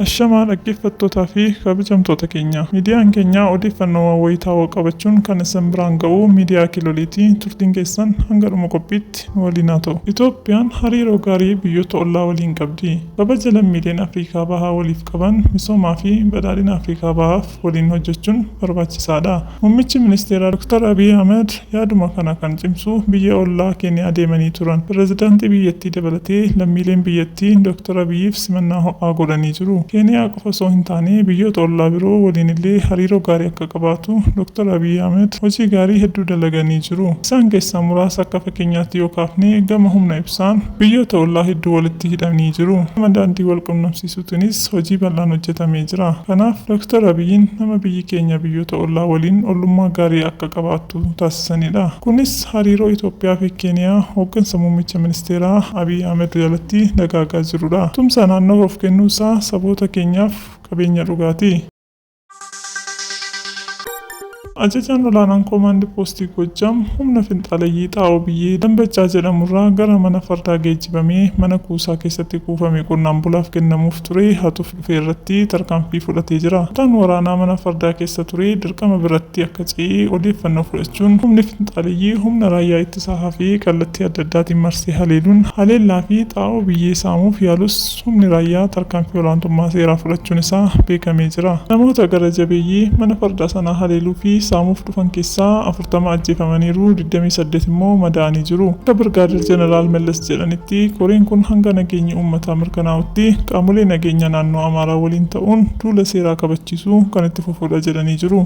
Ashamaa dhaggeeffattootaa fi kabajamtoota keenya. Miidiyaan keenya odeeffannoo wayitaawoo qabachuun kan isin biraan ga'u miidiyaa Kiloliitii. Turtiin keessan hanga dhuma qophiitti nu waliin haa ta'u. Itoophiyaan hariiroo gaarii biyyoota ollaa waliin qabdi. Kabaja lammiileen Afrikaa Bahaa waliif qaban misoomaa fi badhaadhina Afrikaa Bahaaf waliin hojjechuun barbaachisaadha. Muummichi ministeeraa Dr. Abiy Ahmed yaaduma kana kan cimsu biyya ollaa Keeniyaa deemanii turan. Pireezidaantii biyyattii dabalatee lammiileen biyyattii Dr. Abiyyiif simannaa ho'aa godhanii jiru. Keeniyaa qofa osoo hin taane biyyoota ollaa biroo waliin illee hariiroo gaarii akka qabaatu Dr. Abiy Ahmed hojii gaarii hedduu dalaganii jiru. Isaan keessaa muraasa akka fakkeenyaatti yoo kaafne gama humna ibsaan biyyoota ollaa hedduu walitti hidhamanii jiru. Gama daandii wal qunnamsiisuutiinis hojii bal'aan hojjetamee jira. Kanaaf Dr. Abiyyiin nama biyyi keenya biyyoota ollaa waliin ollummaa gaarii akka qabaattu taasisanidha. Kunis hariiroo Itoophiyaa fi Keeniyaa hooggansa muummicha ministeeraa Abiy Ahmed jalatti dagaagaa jirudha. Tumsa naannoo of kennuusaa saboota keenyaaf qabeenya dhugaati. Ajajaan olaanaan koomaandii poostii Gojjam humna finxaaleeyyii xaa'oo biyyee Dambachaa jedhamurraa gara mana fardaa geejjibamee mana kuusaa keessatti kuufame qonnaan bulaaf kennamuuf ture hatuuf dhufe irratti tarkaanfii fudhatee jira. Kutaan waraanaa mana fardaa keessa ture dirqama biratti akka ce'ee odeeffannoo fudhachuun humni finxaaleeyyii humna raayyaa ittisaa fi kallattii adda addaatiin marsee haleeluun haleellaa fi xaa'oo biyyee saamuuf yaalus humni raayyaa tarkaanfii olaantummaa seeraa fudhachuun isaa beekamee jira. Namoota gara jabeeyyii mana fardaa sanaa haleeluu fi saamuuf dhufan keessaa 40 ajjeefamaniiru, 28 immoo madaa'anii jiru. Akka Birgaadir Jeneraal Mallas jedhanitti koreen kun hanga nageenyi uummataa mirkanaa'utti qaamolee nageenya naannoo Amaaraa waliin ta'uun duula seeraa kabachiisuu kan itti fufuudha jedhanii jiru.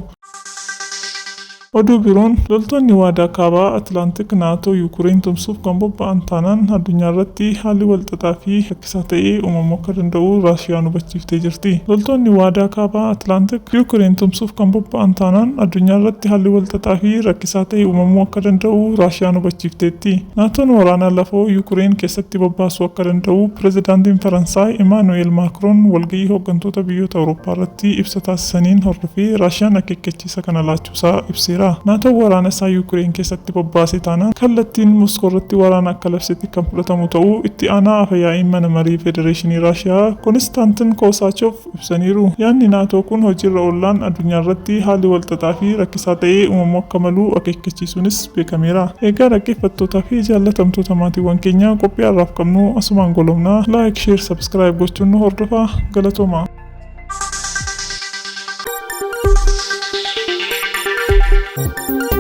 Oduu biroon loltoonni waadaa kaabaa Atlaantik naatoo Yuukireen tumsuuf kan bobba'an taanaan addunyaa irratti haalli walxaxaa fi rakkisaa ta'ee uumamuu akka danda'u Raashiyaan hubachiiftee jirti. Loltoonni waadaa kaabaa Atlaantik Yuukireen tumsuuf kan bobba'an taanaan addunyaa irratti haalli walxaxaa fi rakkisaa ta'ee uumamuu akka danda'u Raashiyaan hubachiifteetti. Naatoon waraana lafoo Yuukireen keessatti bobbaasuu akka danda'u pireezidaantiin Faransaay Emmanuel Macron walgahii hooggantoota biyyoota Awurooppaa irratti ibsa taasisaniin hordofee Raashiyaan akeekkachiisa kana laachuusaa ibseera. Naatoon waraana isaa Yuukireen keessatti bobbaase taanaan kallattiin Moskoo irratti waraana akka labsetti kan fudhatamu ta'uu itti aanaa afayaa'iin mana marii Federeeshinii Raashiyaa Konstaantin Koosaachoof ibsaniiru. Yaadni naatoo kun hojiirra oolaan addunyaa irratti haalli walxaxaa fi rakkisaa ta'ee uumamuu akka malu akeekkachiisuunis beekameera. Egaa dhaggeeffattootaa fi jaallatamtoota maatiiwwan keenyaa qophii har'aaf qabnu asumaan goolabnaa. Laayik, sheer, sabskiraayib gochuun nu hordofaa. Galatoomaa. Thank you.